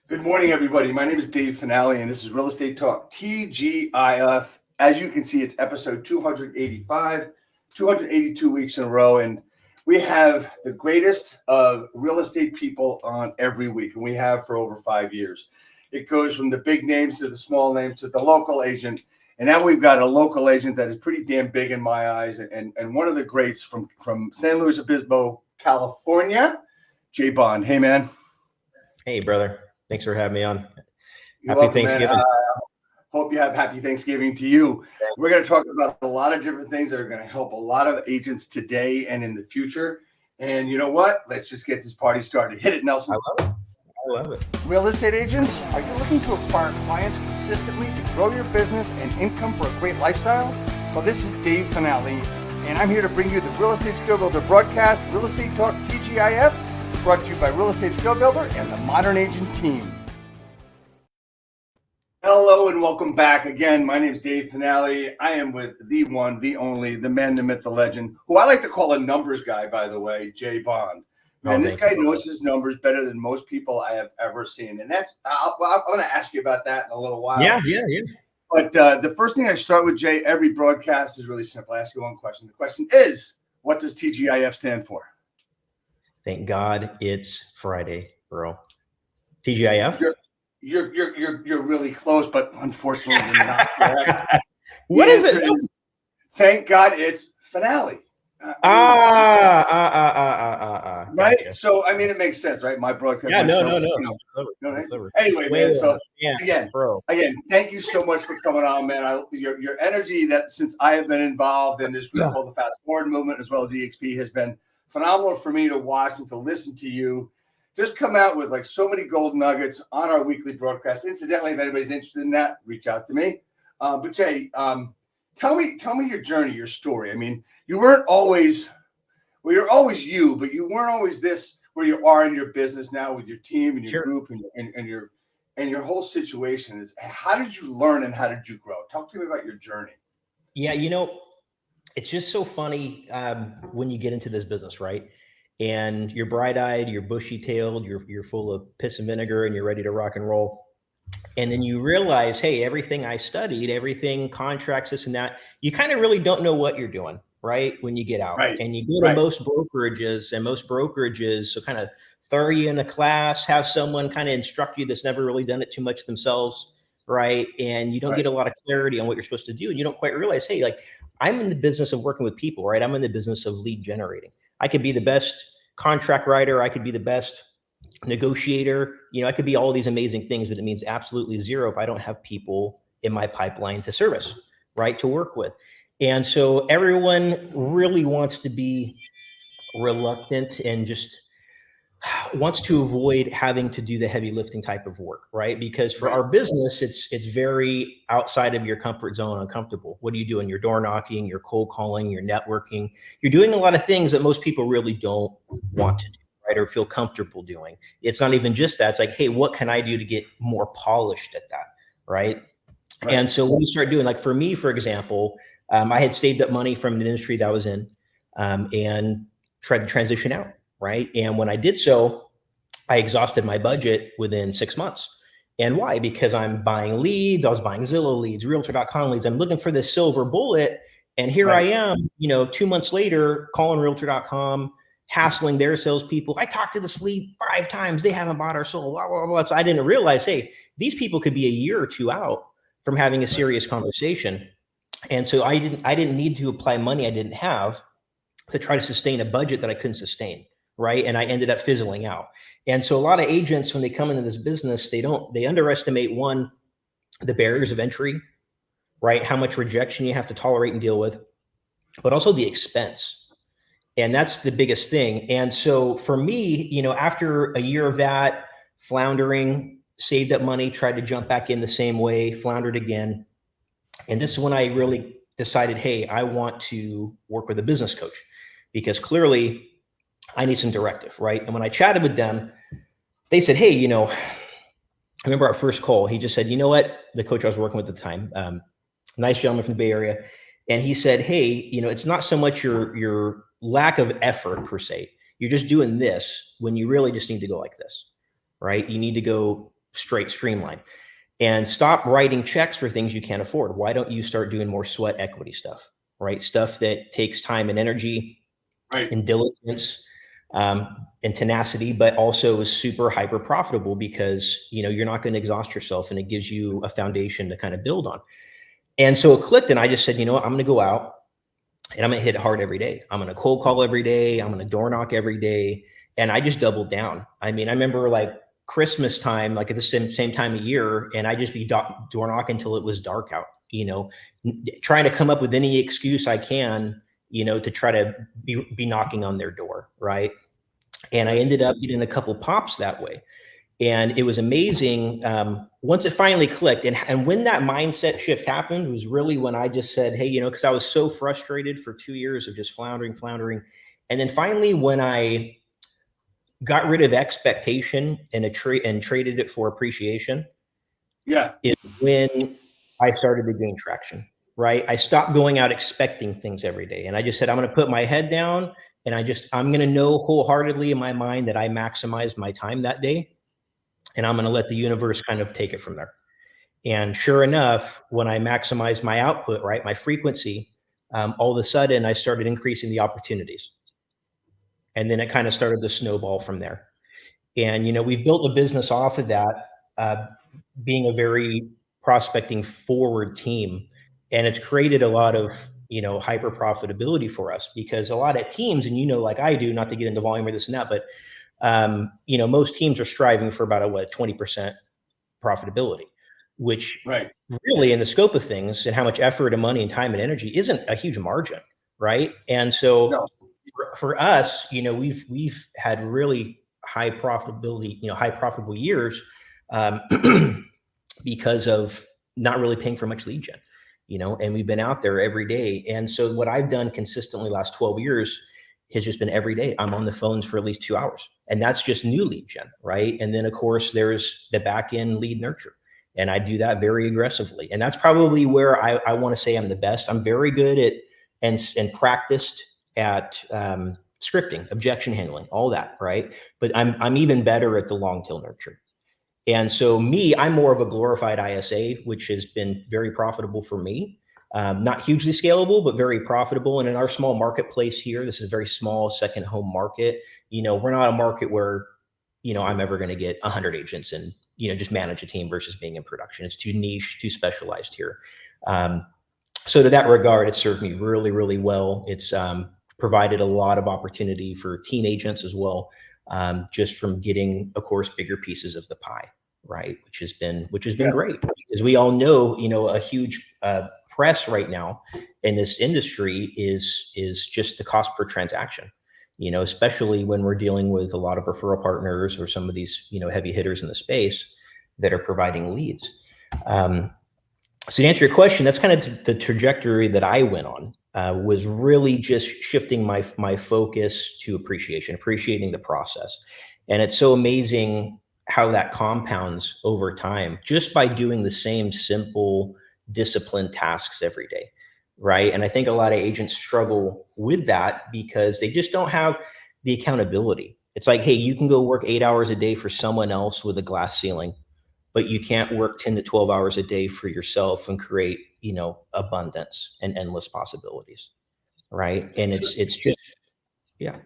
Good morning, everybody. My name is Dave Finale, and this is Real Estate Talk TGIF. As you can see, it's episode 285, 282 weeks in a row, and we have the greatest of real estate people on every week, and we have for over 5 years. It goes from the big names to the small names to the local agent, and now we've got a local agent that is pretty damn big in my eyes, and one of the greats from San Luis Obispo, California, Jay Bond. Hey, man. Hey, brother. Thanks for having me on. Happy Thanksgiving. Hope you have happy Thanksgiving to you. We're going to talk about a lot of different things that are going to help a lot of agents today and in the future. And you know what? Let's just get this party started. Hit it, Nelson. I love it. Real estate agents, are you looking to acquire clients consistently to grow your business and income for a great lifestyle? Well, this is Dave Finale, and I'm here to bring you the Real Estate Skill Builder broadcast, Real Estate Talk TGIF, brought to you by Real Estate Skill Builder and the Modern Agent team. Hello and welcome back again. My name is Dave Finale. I am with the one, the only, the man, the myth, the legend, who I like to call a numbers guy, by the way, Jay Bond. Man, this guy knows his numbers better than most people I have ever seen. And that's, I'm going to ask you about that in a little while. Yeah. But the first thing I start with, Jay, every broadcast is really simple. I ask you one question. The question is, what does TGIF stand for? Thank God it's Friday, bro. TGIF? You're really close, but unfortunately you're not correct. What is it? Thank God it's finale. Right? Gotcha. So I mean, it makes sense, right? My broadcast. Yeah, no. Anyway, man. So again, bro. Thank you so much for coming on, man. Your energy that since I have been involved in this group called the Fast Forward Movement, as well as EXP, has been phenomenal for me to watch and to listen to you. Just come out with like so many gold nuggets on our weekly broadcast. Incidentally, if anybody's interested in that, reach out to me. But Jay, tell me your journey, your story. I mean, you're always you, but you weren't always this where you are in your business now with your team and your group and your whole situation. Is how did you learn and how did you grow? Talk to me about your journey. Yeah, it's just so funny when you get into this business, right? And you're bright-eyed, you're bushy-tailed, you're full of piss and vinegar, and you're ready to rock and roll. And then you realize, hey, everything I studied, everything, contracts, this and that, you kind of really don't know what you're doing, right? When you get out. Right. And you go to most brokerages, so kind of throw you in a class, have someone kind of instruct you that's never really done it too much themselves, right? And you don't get a lot of clarity on what you're supposed to do. And you don't quite realize, hey, like, I'm in the business of working with people, right? I'm in the business of lead generating. I could be the best contract writer. I could be the best negotiator. I could be all these amazing things, but it means absolutely zero if I don't have people in my pipeline to service, right? To work with. And so everyone really wants to be reluctant and just wants to avoid having to do the heavy lifting type of work, right? Because for our business, it's very outside of your comfort zone, uncomfortable. What are you doing? You're door knocking, you're cold calling, you're networking. You're doing a lot of things that most people really don't want to do, right? Or feel comfortable doing. It's not even just that. It's like, hey, what can I do to get more polished at that, right? And so when you start doing, like for me, for example, I had saved up money from the industry that I was in and tried to transition out. Right. And when I did so, I exhausted my budget within 6 months. And why? Because I'm buying leads. I was buying Zillow leads, Realtor.com leads. I'm looking for this silver bullet. And here I am, 2 months later, calling Realtor.com, hassling their salespeople. I talked to this lead 5 times. They haven't bought or sold, blah, blah, blah. So I didn't realize, hey, these people could be a year or two out from having a serious conversation. And so I didn't need to apply money I didn't have to try to sustain a budget that I couldn't sustain. Right. And I ended up fizzling out. And so a lot of agents, when they come into this business, they underestimate the barriers of entry, right? How much rejection you have to tolerate and deal with, but also the expense. And that's the biggest thing. And so for me, after a year of that, floundering, saved up money, tried to jump back in the same way, floundered again. And this is when I really decided, hey, I want to work with a business coach because clearly I need some directive, right? And when I chatted with them, they said, hey, I remember our first call, he just said, you know what? The coach I was working with at the time, nice gentleman from the Bay Area. And he said, hey, it's not so much your lack of effort per se. You're just doing this when you really just need to go like this, right? You need to go straight streamline, and stop writing checks for things you can't afford. Why don't you start doing more sweat equity stuff, right? Stuff that takes time and energy, Right. and diligence, and tenacity, but also is super hyper profitable because, you're not going to exhaust yourself, and it gives you a foundation to kind of build on. And so it clicked, and I just said, you know what, I'm going to go out and I'm going to hit hard every day. I'm going to cold call every day. I'm going to door knock every day. And I just doubled down. I mean, I remember like Christmas time, like at the same time of year, and I just be door knocking until it was dark out, trying to come up with any excuse I can, to try to be knocking on their door. Right. And I ended up getting a couple pops that way. And it was amazing once it finally clicked. And when that mindset shift happened was really when I just said, hey, because I was so frustrated for 2 years of just floundering. And then finally, when I got rid of expectation and traded it for appreciation, is when I started to gain traction, right? I stopped going out expecting things every day. And I just said, I'm going to put my head down, and I'm going to know wholeheartedly in my mind that I maximized my time that day. And I'm going to let the universe kind of take it from there. And sure enough, when I maximized my output, right, my frequency, all of a sudden I started increasing the opportunities. And then it kind of started to snowball from there. And, we've built a business off of that, being a very prospecting forward team. And it's created a lot of, hyper profitability for us, because a lot of teams, and, like I do, not to get into volume or this and that, but most teams are striving for about 20% profitability, which really, in the scope of things and how much effort and money and time and energy, isn't a huge margin, right? And so for us, we've had really high profitability, high profitable years, because of not really paying for much lead gen, and we've been out there every day. And so what I've done consistently last 12 years has just been every day I'm on the phones for at least 2 hours, and that's just new lead gen, right? And then of course there's the back end lead nurture, and I do that very aggressively. And that's probably where I want to say I'm the best. I'm very good at and practiced at scripting, objection handling, all that, right? But I'm even better at the long tail nurture. And so I'm more of a glorified ISA, which has been very profitable for me. Not hugely scalable, but very profitable. And in our small marketplace here, this is a very small second home market. We're not a market where, I'm ever going to get 100 agents and, just manage a team versus being in production. It's too niche, too specialized here. So to that regard, it served me really, really well. It's provided a lot of opportunity for team agents as well, just from getting, of course, bigger pieces of the pie, right? Which has been great, because we all know, a huge press right now in this industry is just the cost per transaction, especially when we're dealing with a lot of referral partners or some of these, heavy hitters in the space that are providing leads. So to answer your question, that's kind of the trajectory that I went on, was really just shifting my focus to appreciating the process. And it's so amazing how that compounds over time just by doing the same simple, disciplined tasks every day, right? And I think a lot of agents struggle with that because they just don't have the accountability. It's like, hey, you can go work 8 hours a day for someone else with a glass ceiling, but you can't work 10 to 12 hours a day for yourself and create, abundance and endless possibilities, right? And it's just, yeah.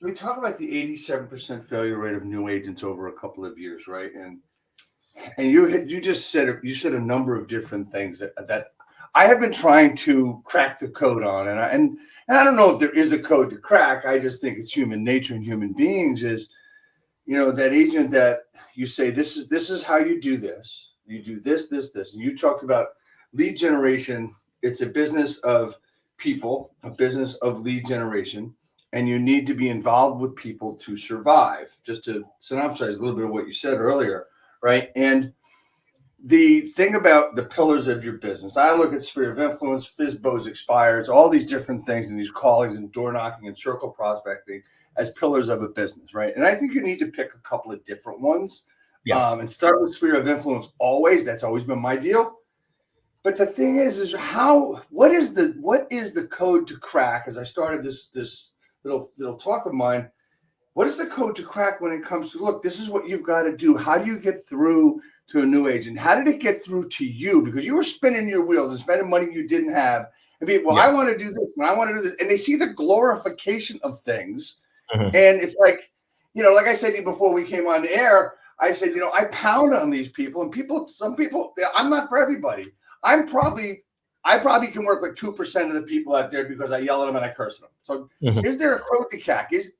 We talk about the 87% failure rate of new agents over a couple of years, right? And you just said a number of different things that I have been trying to crack the code on, and I don't know if there is a code to crack. I just think it's human nature and human beings is, that agent that you say, this is how you do this. You do this. And you talked about lead generation. It's a business of people, a business of lead generation, and you need to be involved with people to survive. Just to synopsize a little bit of what you said earlier, right? And the thing about the pillars of your business, I look at sphere of influence, FISBOs, expires, all these different things, and these callings and door knocking and circle prospecting as pillars of a business, right? And I think you need to pick a couple of different ones, and start with sphere of influence always. That's always been my deal. But the thing is what is the code to crack? As I started this little talk of mine, What is the code to crack when it comes to, look, this is what you've got to do. How do you get through to a new agent? How did it get through to you? Because you were spinning your wheels and spending money you didn't have. And people, well, I want to do this, and I want to do this. And they see the glorification of things. And it's like, like I said to you before we came on the air, I said, I pound on these people, and some people, I'm not for everybody. I probably can work with 2% of the people out there because I yell at them and I curse at them. So is there a code to crack? Is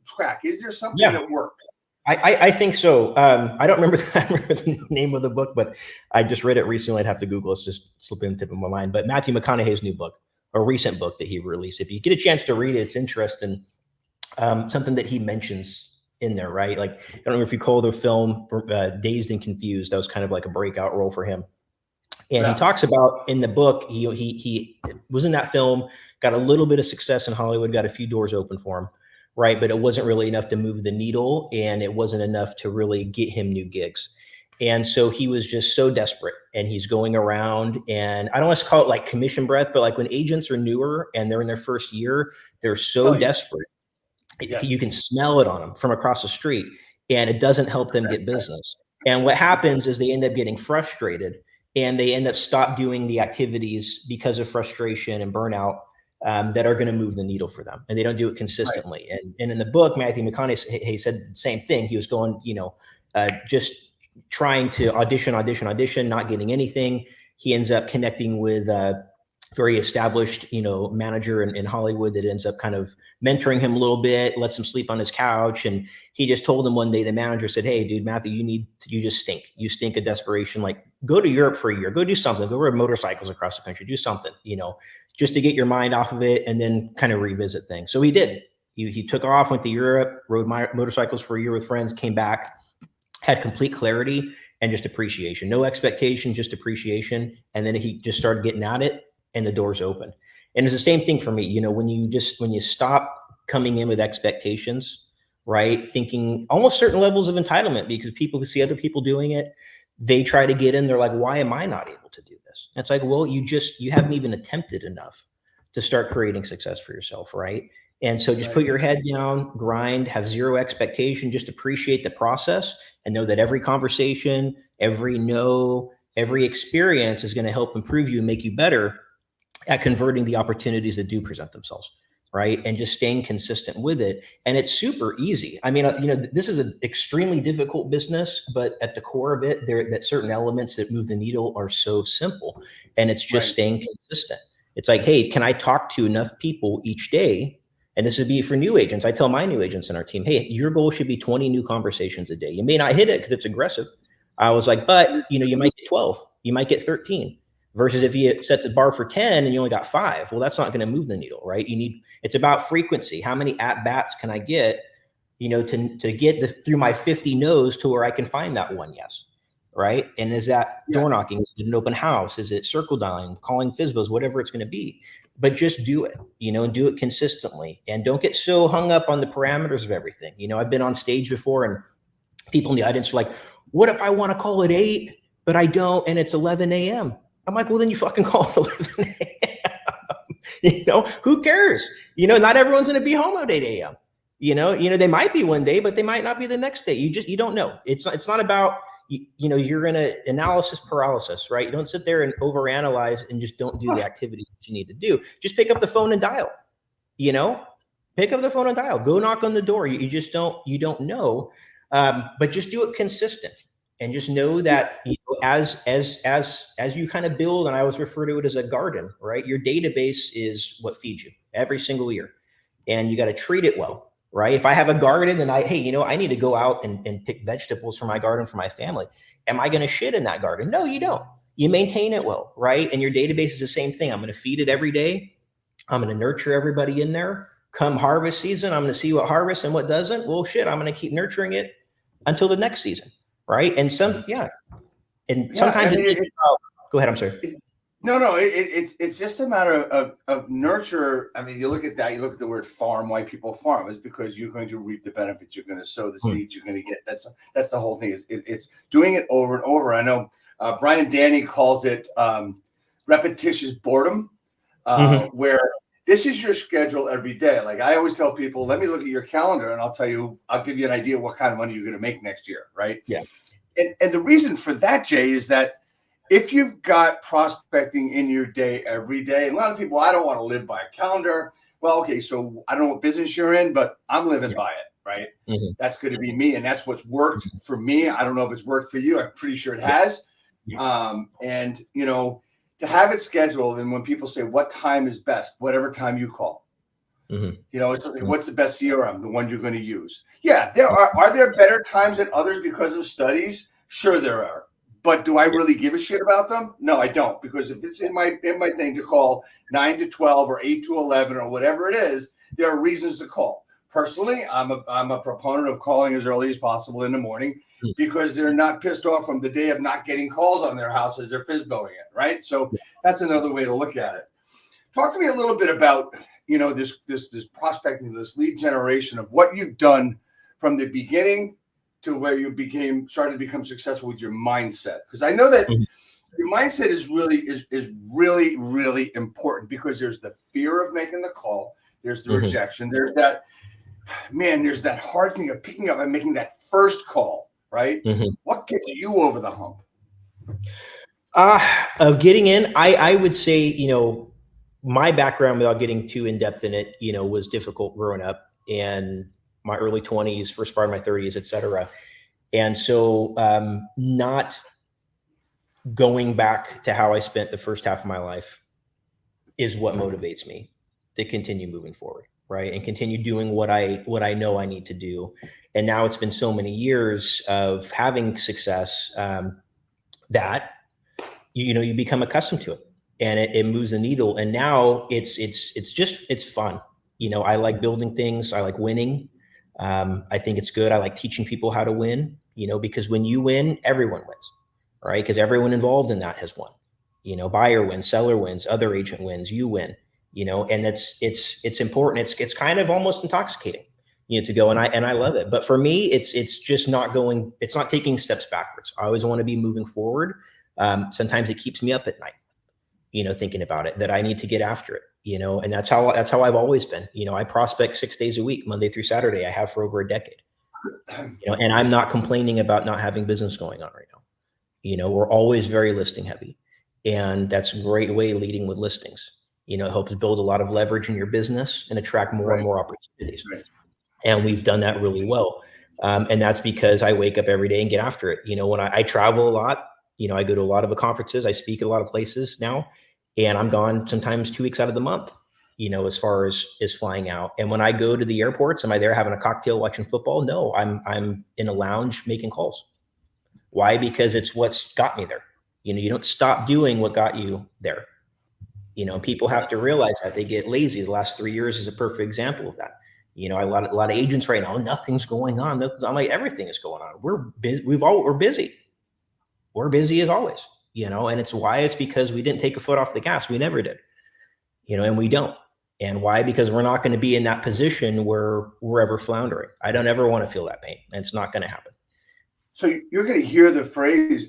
there something that works? I think so. I don't remember the name of the book, but I just read it recently. I'd have to Google it. It's just slipping the tip of my mind. But Matthew McConaughey's new book, a recent book that he released. If you get a chance to read it, it's interesting. Something that he mentions in there, right? Like, I don't know if you call the film Dazed and Confused. That was kind of like a breakout role for him. And he talks about in the book, he was in that film, got a little bit of success in Hollywood, got a few doors open for him, right? But it wasn't really enough to move the needle, and it wasn't enough to really get him new gigs. And so he was just so desperate, and he's going around, and I don't want to call it like commission breath, but like when agents are newer and they're in their first year, they're so desperate. You can smell it on them from across the street, and it doesn't help them get business. And what happens is they end up getting frustrated, and they end up stop doing the activities because of frustration and burnout that are going to move the needle for them, and they don't do it consistently. And in the book, Matthew McConaughey said the same thing. He was going, just trying to audition, not getting anything. He ends up connecting with very established, manager in Hollywood that ends up kind of mentoring him a little bit, lets him sleep on his couch. And he just told him one day, the manager said, "Hey, dude, Matthew, you just stink. You stink of desperation. Like, go to Europe for a year, go do something, go ride motorcycles across the country, do something, just to get your mind off of it and then kind of revisit things." So he did. He took off, went to Europe, rode motorcycles for a year with friends, came back, had complete clarity and just appreciation, no expectation, just appreciation. And then he just started getting at it, and the doors open. And it's the same thing for me. When you stop coming in with expectations, right? Thinking almost certain levels of entitlement, because people who see other people doing it, they try to get in. They're like, why am I not able to do this? And it's like, well, you haven't even attempted enough to start creating success for yourself. Right. And so just put your head down, grind, have zero expectation, just appreciate the process, and know that every conversation, every no, every experience is going to help improve you and make you better at converting the opportunities that do present themselves, right? And just staying consistent with it. And it's super easy. I mean, this is an extremely difficult business, but at the core of it, that certain elements that move the needle are so simple. And it's just staying consistent. It's like, hey, can I talk to enough people each day? And this would be for new agents. I tell my new agents in our team, hey, your goal should be 20 new conversations a day. You may not hit it because it's aggressive. I was like, but you might get 12, you might get 13. Versus if you set the bar for 10 and you only got 5, well, that's not going to move the needle, right? It's about frequency. How many at-bats can I get, to get through my 50 no's to where I can find that one yes, right? And is that door knocking? Is it an open house? Is it circle dialing, calling FSBOs, whatever it's going to be? But just do it, and do it consistently. And don't get so hung up on the parameters of everything. I've been on stage before, and people in the audience are like, what if I want to call it 8, but I don't, and it's 11 a.m.? I'm like, well, then you fucking call it 11 a.m. Who cares? Not everyone's going to be home at 8 a.m. They might be one day, but they might not be the next day. You don't know. It's not about, you're in a analysis paralysis, right? You don't sit there and overanalyze and just don't do the activities that you need to do. Just pick up the phone and dial, pick up the phone and dial, go knock on the door. You just don't know. But just do it consistent. And just know that as you kind of build, and I always refer to it as a garden, right? Your database is what feeds you every single year, and you got to treat it well, right? If I have a garden and I need to go out and pick vegetables for my garden for my family, am I going to shit in that garden? No, you don't. You maintain it well, right? And your database is the same thing. I'm going to feed it every day. I'm going to nurture everybody in there. Come harvest season, I'm going to see what harvests and what doesn't. Well, shit, I'm going to keep nurturing it until the next season. Right. And sometimes go ahead. I'm sorry. No, it's just a matter of nurture. I mean, you look at that, you look at the word farm, why people farm is because you're going to reap the benefits. You're going to sow the seeds. You're going to get, that's the whole thing it's doing it over and over. I know Brian Danny calls it repetitious boredom, where this is your schedule every day. Like I always tell people, let me look at your calendar and I'll give you an idea of what kind of money you're going to make next year. Right. Yeah. And the reason for that, Jay, is that if you've got prospecting in your day every day, and a lot of people, I don't want to live by a calendar. Well, okay, so I don't know what business you're in, but I'm living by it, right? Mm-hmm. That's going to be me, and that's what's worked for me. I don't know if it's worked for you. I'm pretty sure it has. And, you know, to have it scheduled, and when people say, what time is best, whatever time you call. You know, it's like, what's the best CRM, the one you're going to use? Yeah, there are there better times than others because of studies? Sure there are. But do I really give a shit about them? No, I don't, because if it's in my thing to call 9 to 12 or 8 to 11 or whatever it is, there are reasons to call. Personally, I'm a proponent of calling as early as possible in the morning because they're not pissed off from the day of not getting calls on their house as they're FISBOing it, right? So that's another way to look at it. Talk to me a little bit about, you know, this prospecting, this lead generation of what you've done from the beginning to where you started to become successful with your mindset. Because I know that your mindset is really, really important, because there's the fear of making the call. There's the rejection. There's that hard thing of picking up and making that first call, right? What gets you over the hump? Of getting in, I would say, you know, my background, without getting too in depth in it, you know, was difficult growing up, and my early 20s, first part of my 30s, et cetera. And so not going back to how I spent the first half of my life is what motivates me to continue moving forward, right? And continue doing what I know I need to do. And now it's been so many years of having success that, you know, you become accustomed to it, and it moves the needle. And now it's fun. You know, I like building things. I like winning. I think it's good. I like teaching people how to win, you know, because when you win, everyone wins, right? Because everyone involved in that has won. You know, buyer wins, seller wins, other agent wins, you win, you know, and it's important. It's kind of almost intoxicating, you know, to go, and I love it. But for me, it's just it's not taking steps backwards. I always want to be moving forward. Sometimes it keeps me up at night, you know, thinking about it, that I need to get after it, you know, and that's how I've always been. You know, I prospect 6 days a week, Monday through Saturday. I have for over a decade, you know, and I'm not complaining about not having business going on right now. You know, we're always very listing heavy, and that's a great way leading with listings. You know, it helps build a lot of leverage in your business and attract more and more opportunities. And we've done that really well. And that's because I wake up every day and get after it. You know, when I travel a lot, you know, I go to a lot of conferences, I speak at a lot of places now, and I'm gone sometimes 2 weeks out of the month, you know, as far as flying out. And when I go to the airports, am I there having a cocktail watching football? No, I'm in a lounge making calls. Why? Because it's what's got me there. You know, you don't stop doing what got you there. You know, people have to realize that. They get lazy. The last 3 years is a perfect example of that. You know, a lot of agents right now, nothing's going on. I'm like, everything is going on. We're busy. We're busy. We're busy as always, you know, and it's because we didn't take a foot off the gas. We never did, you know, and we don't. And why? Because we're not going to be in that position where we're ever floundering. I don't ever want to feel that pain, and it's not going to happen. So you're going to hear the phrase,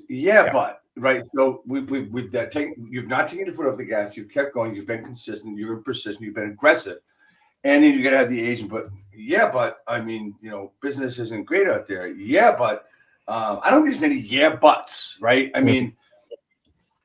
but, right? So you've not taken your foot off the gas. You've kept going. You've been consistent. You've been persistent. You've been aggressive. And then you're going to have the agent, but I mean, you know, business isn't great out there. But I don't think there's any buts, right? I mean,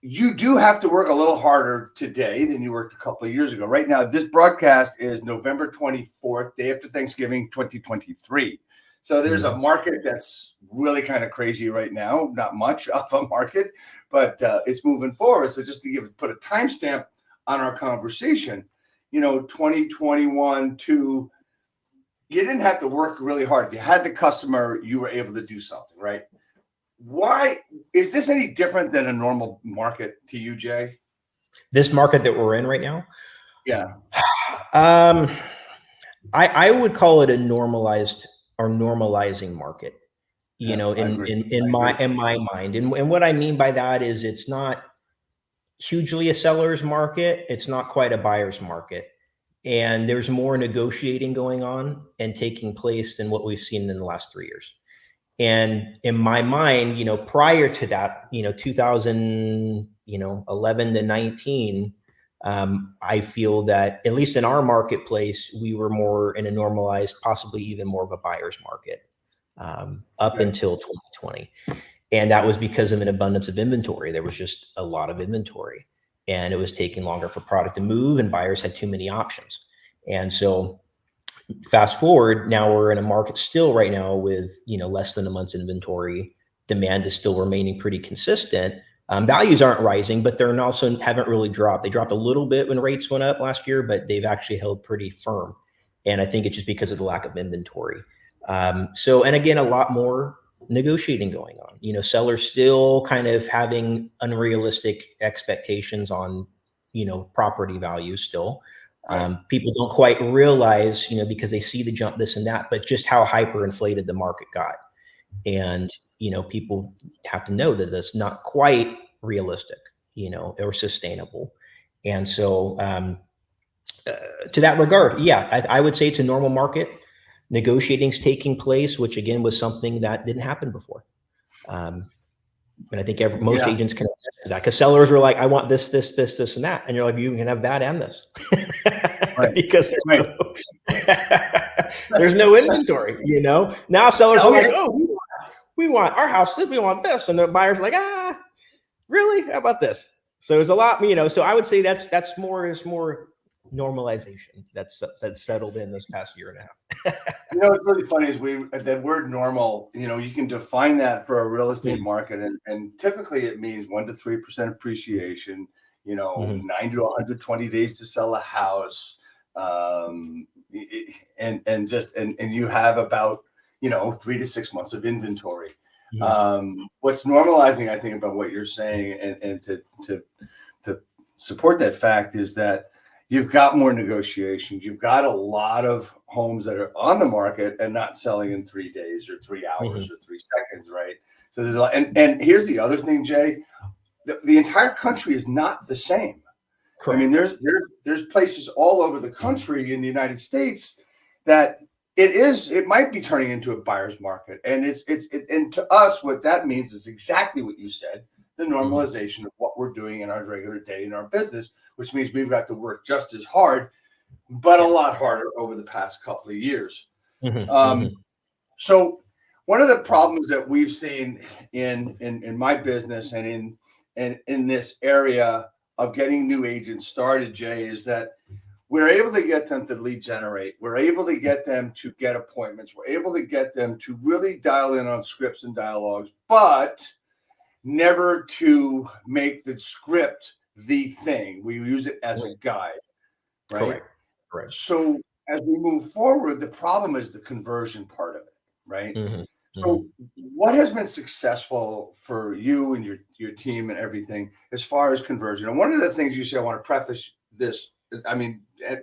you do have to work a little harder today than you worked a couple of years ago. Right now, this broadcast is November 24th, day after Thanksgiving, 2023. So there's a market that's really kind of crazy right now. Not much of a market, but it's moving forward. So just to put a timestamp on our conversation, you know, 2021 to, you didn't have to work really hard. If you had the customer, you were able to do something, right? Why is this any different than a normal market to you, Jay? This market that we're in right now? Yeah. I would call it a normalized or normalizing market, you know, in my mind. And what I mean by that is it's not hugely a seller's market. It's not quite a buyer's market. And there's more negotiating going on and taking place than what we've seen in the last 3 years. And in my mind, you know, prior to that, you know, 2011 to 19, I feel that at least in our marketplace, we were more in a normalized, possibly even more of a buyer's market up until 2020. And that was because of an abundance of inventory. There was just a lot of inventory, and it was taking longer for product to move, and buyers had too many options. And so fast forward, now we're in a market still right now with, less than a month's inventory. Demand is still remaining pretty consistent. Values aren't rising, but they're also haven't really dropped. They dropped a little bit when rates went up last year, but they've actually held pretty firm. And I think it's just because of the lack of inventory. And again, a lot more negotiating going on. Sellers still kind of having unrealistic expectations on, property values still. People don't quite realize, because they see the jump, this and that, but just how hyperinflated the market got. And, people have to know that that's not quite realistic, or sustainable. And so to that regard, yeah, I would say it's a normal market. Negotiating's taking place, which again was something that didn't happen before. And I think most agents can attest to that, because sellers were like, I want this, this, this, this, and that. And you're like, you can have that and this. Because there's no inventory, Now sellers are like, oh, we want our house, we want this. And the buyers are like, really? How about this? So there's a lot, so I would say that's more normalization that's settled in this past year and a half. What's really funny is that word normal, you can define that for a real estate market, and typically it means 1 to 3% appreciation, 9 to 120 days to sell a house. And you have about, 3 to 6 months of inventory. What's normalizing, I think, about what you're saying, and to support that fact, is that you've got more negotiations. You've got a lot of homes that are on the market and not selling in 3 days or 3 hours or 3 seconds, right? So there's a lot, and here's the other thing, Jay. The entire country is not the same. Correct. I mean, there's places all over the country in the United States that it might be turning into a buyer's market, and and to us, what that means is exactly what you said: the normalization of what we're doing in our regular day in our business, which means we've got to work just as hard, but a lot harder over the past couple of years. So one of the problems that we've seen in my business and in this area of getting new agents started, Jay, is that we're able to get them to lead generate. We're able to get them to get appointments. We're able to get them to really dial in on scripts and dialogues, but never to make the script the thing. We use it as a guide, right? Correct. So as we move forward, the problem is the conversion part of it, right? So what has been successful for you and your team and everything as far as conversion? And one of the things you say, I want to preface this,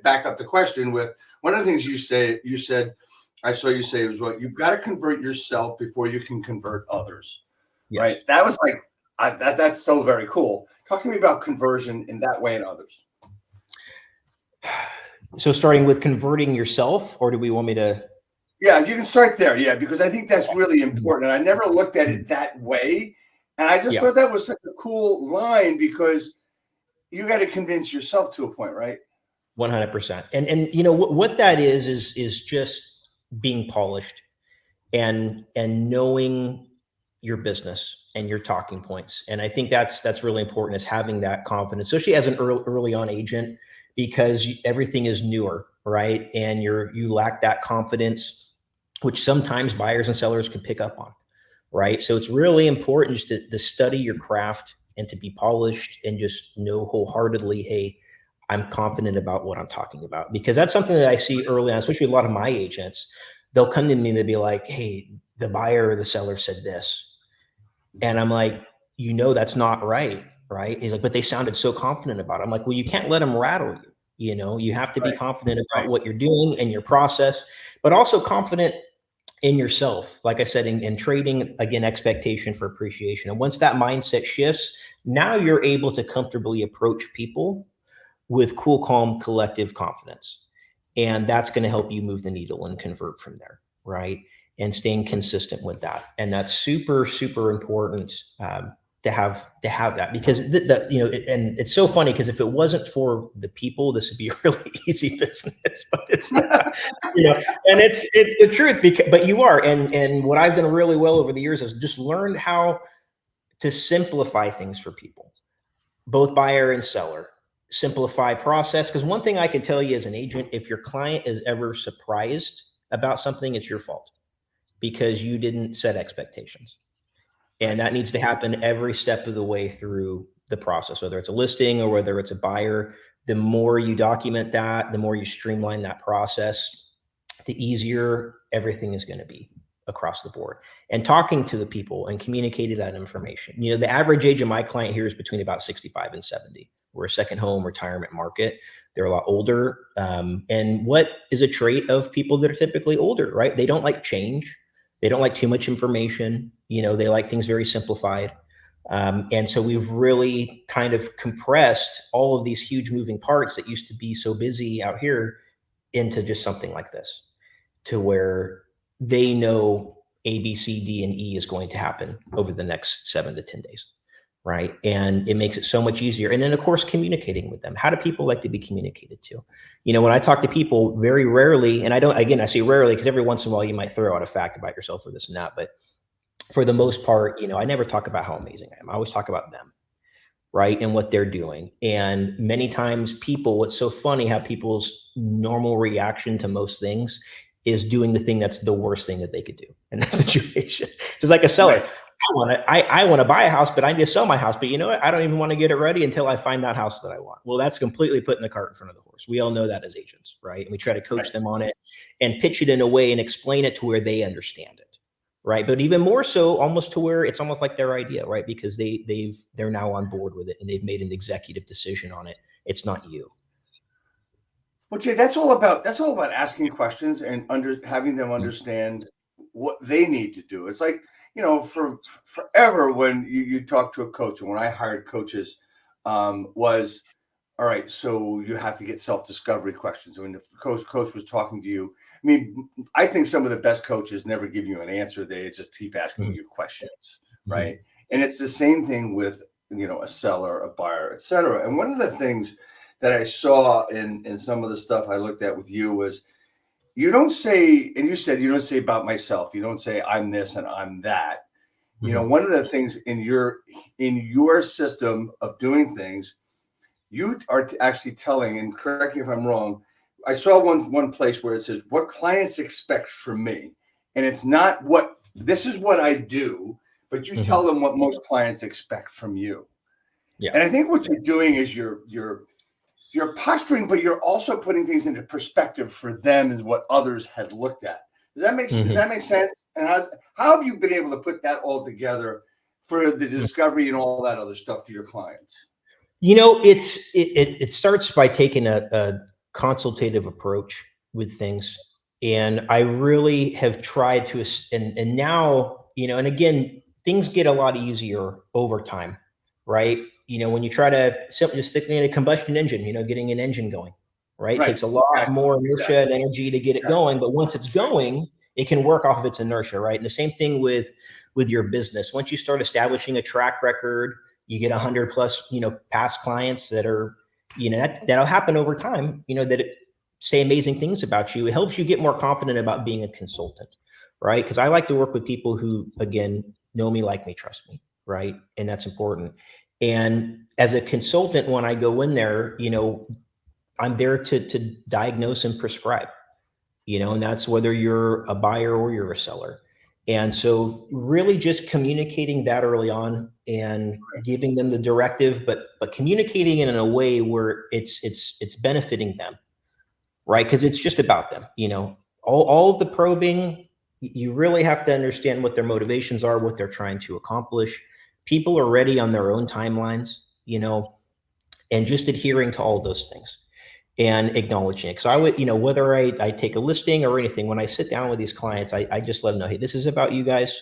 back up the question with one of the things you said, I saw you say, was, well, you've got to convert yourself before you can convert others. Yes. Right? That was like, that's so very cool. Talk to me about conversion in that way and others. So starting with converting yourself, or do we want me to? Yeah, you can start there. Yeah, because I think that's really important. And I never looked at it that way. And I just thought that was such a cool line, because you got to convince yourself to a point, right? 100%. And what that is just being polished and knowing your business and your talking points. And I think that's really important, is having that confidence, especially as an early on agent, because everything is newer, right? And you lack that confidence, which sometimes buyers and sellers can pick up on, right? So it's really important just to study your craft and to be polished and just know wholeheartedly, hey, I'm confident about what I'm talking about. Because that's something that I see early on, especially a lot of my agents. They'll come to me and they'll be like, hey, the buyer or the seller said this. And I'm like, that's not right, right? He's like, but they sounded so confident about it. I'm like, well, you can't let them rattle you. You have to be confident about what you're doing and your process, but also confident in yourself. Like I said, in trading, again, expectation for appreciation. And once that mindset shifts, now you're able to comfortably approach people with cool, calm, collective confidence. And that's going to help you move the needle and convert from there, right? And staying consistent with that. And that's super, super important to have that, because and it's so funny, because if it wasn't for the people, this would be a really easy business, but it's not, and it's the truth, but you are. And what I've done really well over the years is just learn how to simplify things for people, both buyer and seller. Simplify process, because one thing I can tell you as an agent, if your client is ever surprised about something, it's your fault, because you didn't set expectations. And that needs to happen every step of the way through the process, whether it's a listing or whether it's a buyer. The more you document that, the more you streamline that process, the easier everything is going to be across the board. And talking to the people and communicating that information. The average age of my client here is between about 65 and 70. We're a second home retirement market. They're a lot older. And what is a trait of people that are typically older, right? They don't like change. They don't like too much information. They like things very simplified. And so we've really kind of compressed all of these huge moving parts that used to be so busy out here into just something like this, to where they know A, B, C, D, and E is going to happen over the next 7 to 10 days. Right. And it makes it so much easier. And then, of course, communicating with them. How do people like to be communicated to? When I talk to people, very rarely, and I say rarely, because every once in a while you might throw out a fact about yourself or this and that. But for the most part, I never talk about how amazing I am. I always talk about them. Right. And what they're doing. And many times what's so funny, how people's normal reaction to most things is doing the thing that's the worst thing that they could do in that situation. Just like a seller. Right. I want to buy a house, but I need to sell my house. But you know what? I don't even want to get it ready until I find that house that I want. Well, that's completely putting the cart in front of the horse. We all know that as agents, right? And we try to coach them on it and pitch it in a way and explain it to where they understand it, right? But even more so, almost to where it's almost like their idea, right? Because they're now on board with it and they've made an executive decision on it. It's not you. Well, Jay, that's all about asking questions and having them understand what they need to do. It's like, for forever when you talk to a coach, and when I hired coaches, was, all right, so you have to get self-discovery questions. When the coach was talking to you, I think some of the best coaches never give you an answer. They just keep asking you questions, right? And it's the same thing with, a seller, a buyer, et cetera. And one of the things that I saw in some of the stuff I looked at with you was, you don't say, and you said you don't say about myself. You don't say I'm this and I'm that. One of the things in your system of doing things, you are actually telling, and correct me if I'm wrong, I saw one place where it says what clients expect from me. And it's not this is what I do, but you tell them what most clients expect from you. Yeah. And I think what you're doing is you're posturing, but you're also putting things into perspective for them and what others had looked at. Does that make sense? And how have you been able to put that all together for the discovery and all that other stuff for your clients? It starts by taking a consultative approach with things. And I really have tried to, and now, and again, things get a lot easier over time, right? When you try to simply just stick in a combustion engine, getting an engine going, right? It takes a lot more inertia and energy to get it going. But once it's going, it can work off of its inertia, right? And the same thing with your business. Once you start establishing a track record, you get 100 plus, past clients that are, that'll happen over time, that say amazing things about you. It helps you get more confident about being a consultant, right? Because I like to work with people who, again, know me, like me, trust me, right? And that's important. And as a consultant, when I go in there, I'm there to diagnose and prescribe, and that's whether you're a buyer or you're a seller. And so really just communicating that early on and giving them the directive, but communicating it in a way where it's benefiting them, right? Because it's just about them, all of the probing, you really have to understand what their motivations are, what they're trying to accomplish. People are ready on their own timelines, and just adhering to all those things and acknowledging it. Because I would, whether I take a listing or anything, when I sit down with these clients, I just let them know, hey, this is about you guys.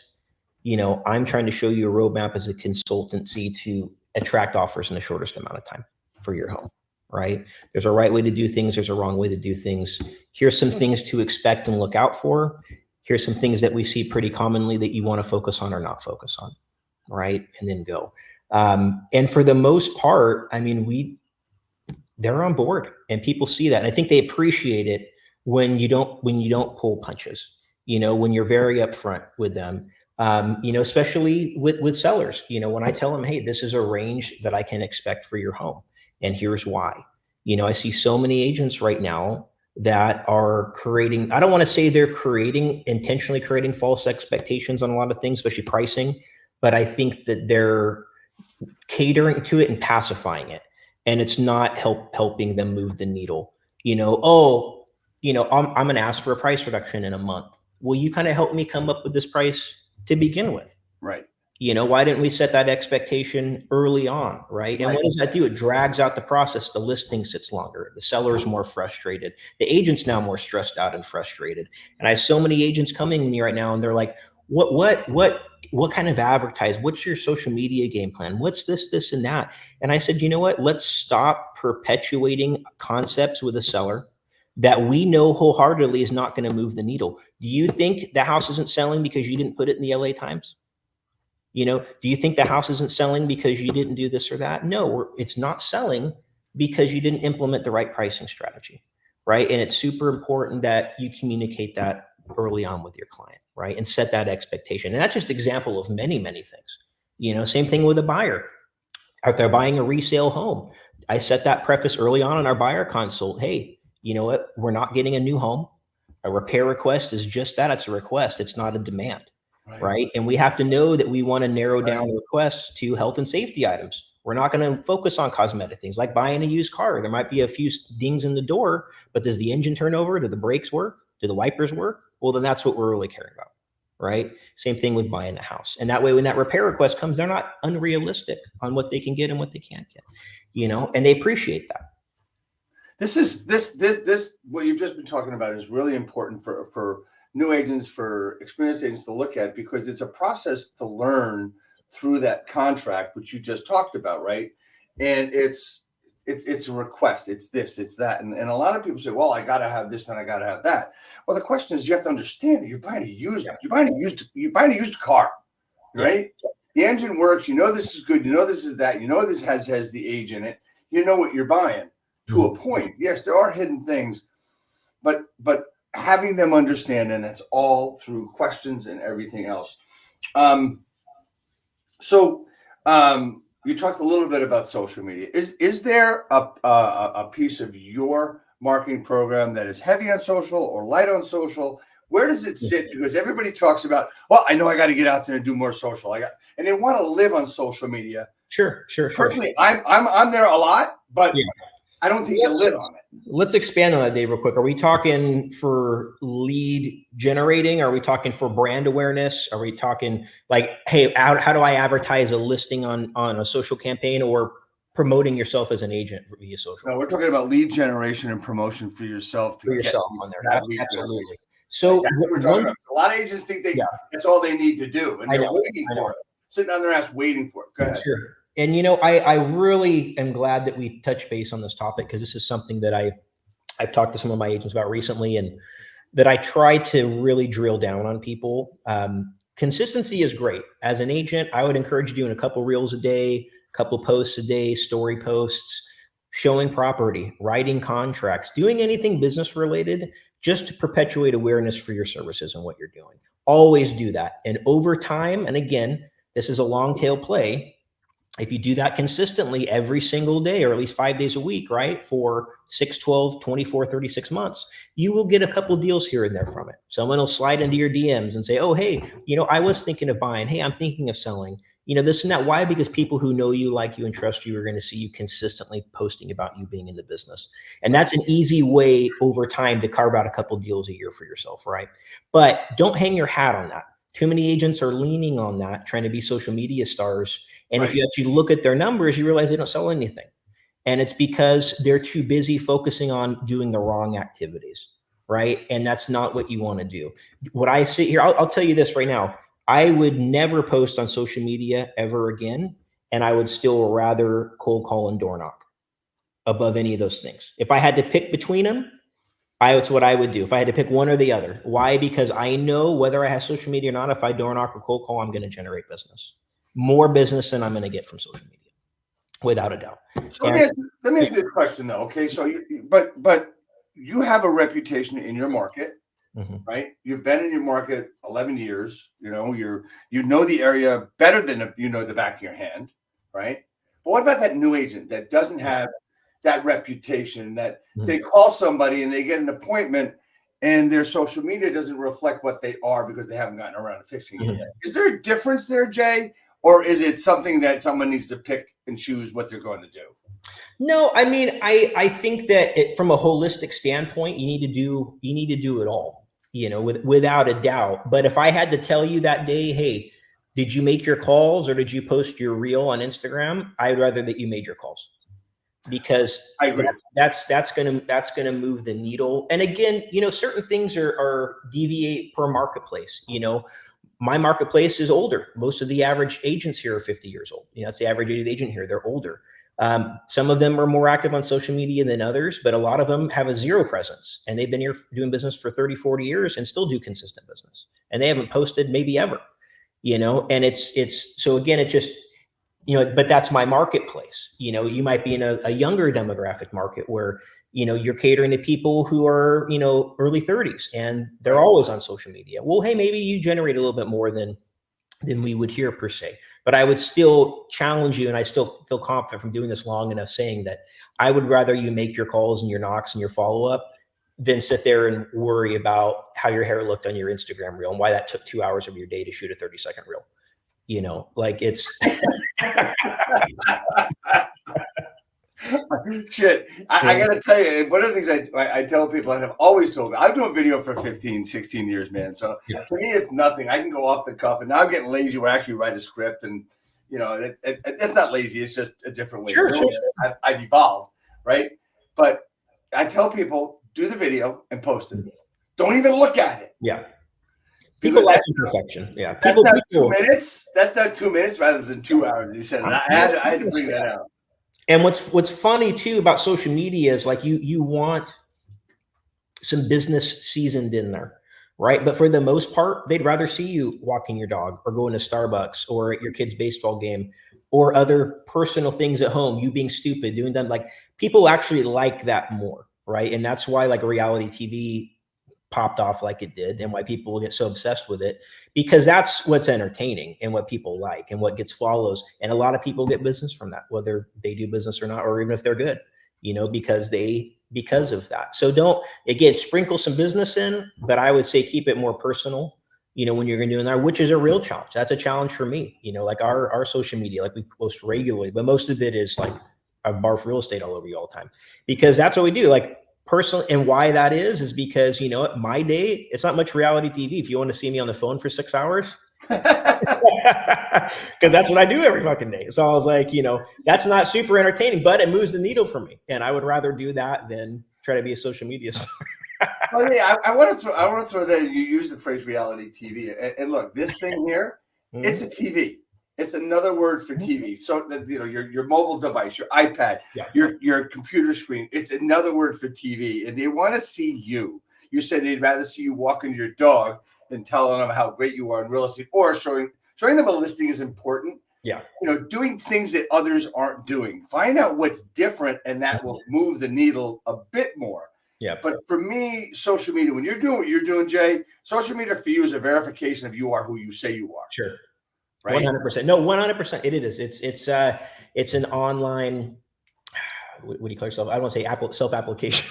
I'm trying to show you a roadmap as a consultancy to attract offers in the shortest amount of time for your home, right? There's a right way to do things. There's a wrong way to do things. Here's some things to expect and look out for. Here's some things that we see pretty commonly that you want to focus on or not focus on. right? And then go. And for the most part, I mean, they're on board and people see that. And I think they appreciate it when you don't pull punches, when you're very upfront with them, especially with sellers, when I tell them, hey, this is a range that I can expect for your home. And here's why. I see so many agents right now that are creating, I don't want to say they're intentionally creating false expectations on a lot of things, especially pricing, but I think that they're catering to it and pacifying it. And it's not helping them move the needle. I'm going to ask for a price reduction in a month. Will you kind of help me come up with this price to begin with? Right. Why didn't we set that expectation early on, right? And what does that do? It drags out the process. The listing sits longer. The seller is more frustrated. The agent's now more stressed out and frustrated. And I have so many agents coming to me right now, and they're like, what kind of advertise? What's your social media game plan? What's this, and that? And I said, you know what? Let's stop perpetuating concepts with a seller that we know wholeheartedly is not going to move the needle. Do you think the house isn't selling because you didn't put it in the LA Times? Do you think the house isn't selling because you didn't do this or that? No, it's not selling because you didn't implement the right pricing strategy, right? And it's super important that you communicate that early on with your client, right? And set that expectation. And that's just an example of many, many things. Same thing with a buyer. If they're buying a resale home, I set that preface early on in our buyer consult. Hey, you know what? We're not getting a new home. A repair request is just that. It's a request. It's not a demand. Right. And we have to know that we want to narrow down requests to health and safety items. We're not going to focus on cosmetic things like buying a used car. There might be a few dings in the door, but does the engine turn over? Do the brakes work? Do the wipers work? Well, then that's what we're really caring about. Right. Same thing with buying a house. And that way, when that repair request comes, they're not unrealistic on what they can get and what they can't get, and they appreciate that. This what you've just been talking about is really important for new agents, for experienced agents to look at, because it's a process to learn through that contract, which you just talked about, right? And it's a request. It's this, it's that. And a lot of people say, well, I got to have this and I got to have that. Well, the question is, you have to understand that you're buying a used car, right? Yeah. The engine works. This is good. This is that. This has the age in it. You know what you're buying to a point. Yes, there are hidden things, but having them understand, and it's all through questions and everything else. You talked a little bit about social media. Is there a piece of your marketing program that is heavy on social or light on social? Where does it sit? Because everybody talks about, well, I know I got to get out there and do more social. And they want to live on social media. Sure. Personally, I'm there a lot, but I don't think you live on it. Let's expand on that, Dave, real quick. Are we talking for lead generating? Are we talking for brand awareness? Are we talking like, hey, how do I advertise a listing on a social campaign, or promoting yourself as an agent via social? No, we're talking about lead generation and promotion for yourself. On there. Absolutely. So that's what we're talking about. A lot of agents think that's all they need to do, and they're waiting for it, sitting on their ass waiting for it. Go ahead. Sure. And, I really am glad that we touched base on this topic, because this is something that I've talked to some of my agents about recently, and that I try to really drill down on people. Consistency is great. As an agent, I would encourage you doing a couple reels a day, a couple posts a day, story posts, showing property, writing contracts, doing anything business related, just to perpetuate awareness for your services and what you're doing. Always do that. And over time, and again, this is a long tail play, if you do that consistently every single day, or at least 5 days a week, right, for 6, 12, 24, 36 months, you will get a couple of deals here and there from it. Someone will slide into your DMs and say, oh, hey, I was thinking of buying. Hey, I'm thinking of selling. This and that. Why? Because people who know you, like you, and trust you are going to see you consistently posting about you being in the business. And that's an easy way over time to carve out a couple of deals a year for yourself, right? But don't hang your hat on that. Too many agents are leaning on that, trying to be social media stars. And if you actually look at their numbers, you realize they don't sell anything. And it's because they're too busy focusing on doing the wrong activities, right? And that's not what you want to do. What I see here, I'll tell you this right now. I would never post on social media ever again. And I would still rather cold call and door knock above any of those things. If I had to pick between them, it's what I would do. If I had to pick one or the other. Why? Because I know whether I have social media or not, if I door knock or cold call, I'm going to generate business. more business than I'm going to get from social media, without a doubt. So let me ask you this question though. Okay, so but you have a reputation in your market, right? You've been in your market 11 years. You know the area better than you know the back of your hand, right? But what about that new agent that doesn't have that reputation, that they call somebody and they get an appointment and their social media doesn't reflect what they are because they haven't gotten around to fixing it yet? Is there a difference there, Jay? Or is it something that someone needs to pick and choose what they're going to do? No, I mean, I think that from a holistic standpoint, you need to do it all, without a doubt. But if I had to tell you that day, hey, did you make your calls or did you post your reel on Instagram? I'd rather that you made your calls, because I agree. That's gonna move the needle. And again, certain things are deviate per marketplace. My marketplace is older. Most of the average agents here are 50 years old. That's the average age of the agent here. They're older. Some of them are more active on social media than others, but a lot of them have a zero presence, and they've been here doing business for 30, 40 years and still do consistent business. And they haven't posted maybe ever, and it's, so again, it just, but that's my marketplace. You might be in a younger demographic market where, you're catering to people who are, early 30s and they're always on social media. Well, hey, maybe you generate a little bit more than we would hear per se. But I would still challenge you, and I still feel confident from doing this long enough, saying that I would rather you make your calls and your knocks and your follow-up than sit there and worry about how your hair looked on your Instagram reel and why that took 2 hours of your day to shoot a 30-second reel. Like it's shit. I gotta tell you, one of the things I tell people, I have always told them, I've been doing video for 15, 16 years, man. So to me, it's nothing. I can go off the cuff, and now I'm getting lazy where I actually write a script, and it's not lazy. It's just a different way. Sure. I've evolved, right? But I tell people, do the video and post it. Don't even look at it. Yeah. People like perfection. Yeah. That's not 2 minutes. That's not 2 minutes rather than 2 hours. He said, I had to bring that out. And what's funny too about social media is like you want some business seasoned in there, right? But for the most part, they'd rather see you walking your dog or going to Starbucks or at your kid's baseball game or other personal things at home, you being stupid, doing them. Like, people actually like that more, right? And that's why like reality TV popped off like it did, and why people get so obsessed with it, because that's what's entertaining and what people like and what gets follows. And a lot of people get business from that, whether they do business or not, or even if they're good, because of that. So don't, again, sprinkle some business in, but I would say keep it more personal, when you're going to do that, which is a real challenge. That's a challenge for me, like our social media, like we post regularly, but most of it is like I barf real estate all over you all the time, because that's what we do. Like, personally, and why that is because, at my day, it's not much reality TV. If you want to see me on the phone for 6 hours, because that's what I do every fucking day. So I was like, that's not super entertaining, but it moves the needle for me. And I would rather do that than try to be a social media star. Well, yeah, I want to throw that. You use the phrase reality TV, and look, this thing here, it's a TV. It's another word for TV. So that, your mobile device, your iPad, your computer screen, it's another word for TV. And they want to see you. You said they'd rather see you walking your dog than telling them how great you are in real estate, or showing them a listing is important. Yeah. Doing things that others aren't doing. Find out what's different, and that will move the needle a bit more. Yeah. But for me, social media, when you're doing what you're doing, Jay, social media for you is a verification of you are who you say you are. Sure. Right? 100%. No, 100%. It is. It's an online, what do you call yourself? I don't want to say self-application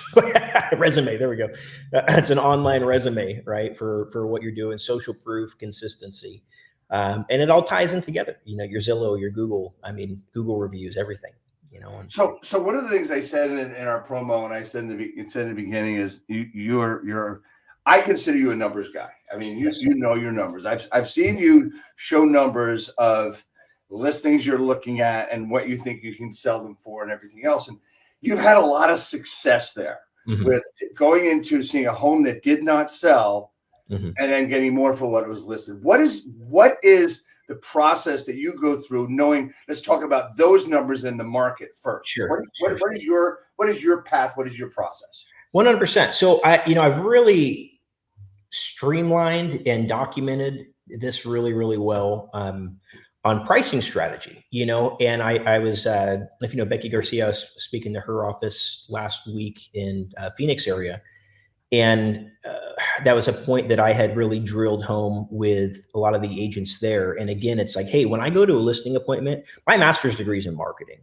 resume. There we go. It's an online resume, right? For what you're doing, social proof, consistency. And it all ties in together, your Zillow, your Google, Google reviews, everything, So one of the things I said in our promo, and I said in the beginning, is you're I consider you a numbers guy. You know your numbers. I've seen you show numbers of listings you're looking at and what you think you can sell them for and everything else. And you've had a lot of success there with going into seeing a home that did not sell and then getting more for what it was listed. What is the process that you go through, knowing, let's talk about those numbers in the market first. Sure. What is your path? What is your process? 100%. So I've really streamlined and documented this really, really well. on pricing strategy, and I was, if you know Becky Garcia, I was speaking to her office last week in Phoenix area. And that was a point that I had really drilled home with a lot of the agents there. And again, it's like, hey, when I go to a listing appointment, my master's degree is in marketing.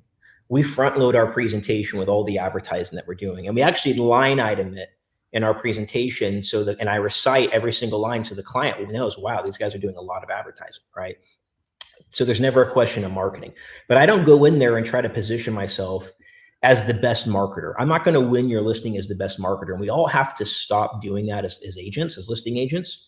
We front load our presentation with all the advertising that we're doing. And we actually line item it in our presentation and I recite every single line so the client knows, wow, these guys are doing a lot of advertising, right? So there's never a question of marketing. But I don't go in there and try to position myself as the best marketer. I'm not going to win your listing as the best marketer. And we all have to stop doing that as agents, as listing agents,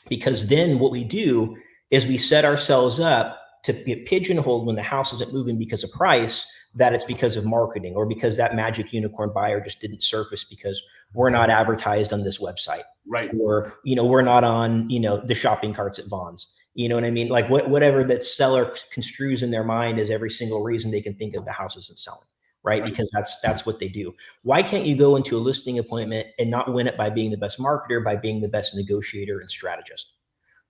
because then what we do is we set ourselves up to get pigeonholed when the house isn't moving because of price, that it's because of marketing or because that magic unicorn buyer just didn't surface because we're not advertised on this website. Right. Or, we're not on, the shopping carts at Vaughn's. You know what I mean? Like whatever that seller construes in their mind is every single reason they can think of the house isn't selling. Right? Because that's what they do. Why can't you go into a listing appointment and not win it by being the best marketer, by being the best negotiator and strategist?